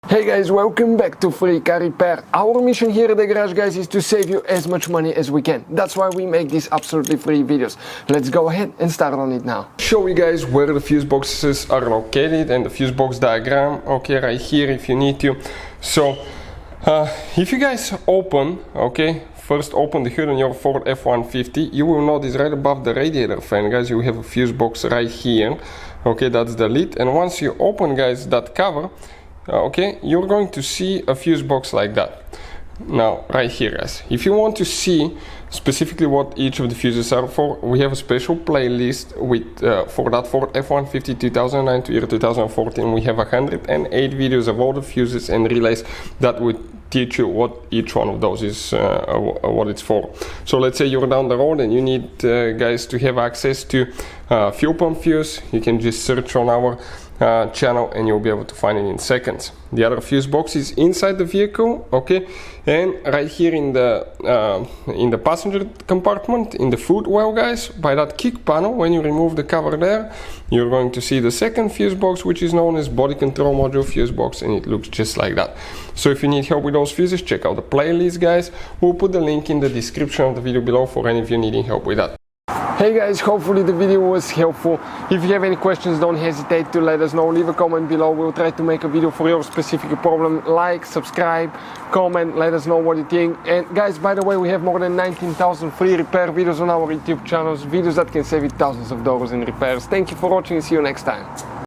Hey guys, welcome back to Free Car Repair. Our mission here at the garage, guys, is to save you as much money as we can. That's why we make these absolutely free videos. Let's go ahead and start on it now. Show you guys where the fuse boxes are located and the fuse box diagram, okay, right here if you need to. So if you guys open, okay, first open the hood on your Ford F-150, you will notice right above the radiator fan, guys, you have a fuse box right here. Okay, that's the lid, and once you open, guys, that cover, okay, you're going to see a fuse box like that. Now, right here, guys, if you want to see specifically what each of the fuses are for, we have a special playlist with for that Ford F-150 2009 to year 2014. We have 108 videos of all the fuses and relays that would teach you what each one of those is, what it's for. So let's say you're down the road and you need guys to have access to fuel pump fuse. You can just search on our channel and you'll be able to find it in seconds. The other fuse box is inside the vehicle, okay, and right here in the passenger compartment, in the footwell, guys, by that kick panel, when you remove the cover there, you're going to see the second fuse box, which is known as body control module fuse box, and it looks just like that. So if you need help with those fuses, check out the playlist, guys. We'll put the link in the description of the video below for any of you needing help with that. Hey guys, hopefully the video was helpful. If you have any questions, don't hesitate to let us know. Leave a comment below. We'll try to make a video for your specific problem. Like, subscribe, comment, let us know what you think. And guys, by the way, we have more than 19,000 free repair videos on our YouTube channels, videos that can save you thousands of dollars in repairs. Thank you for watching and see you next time.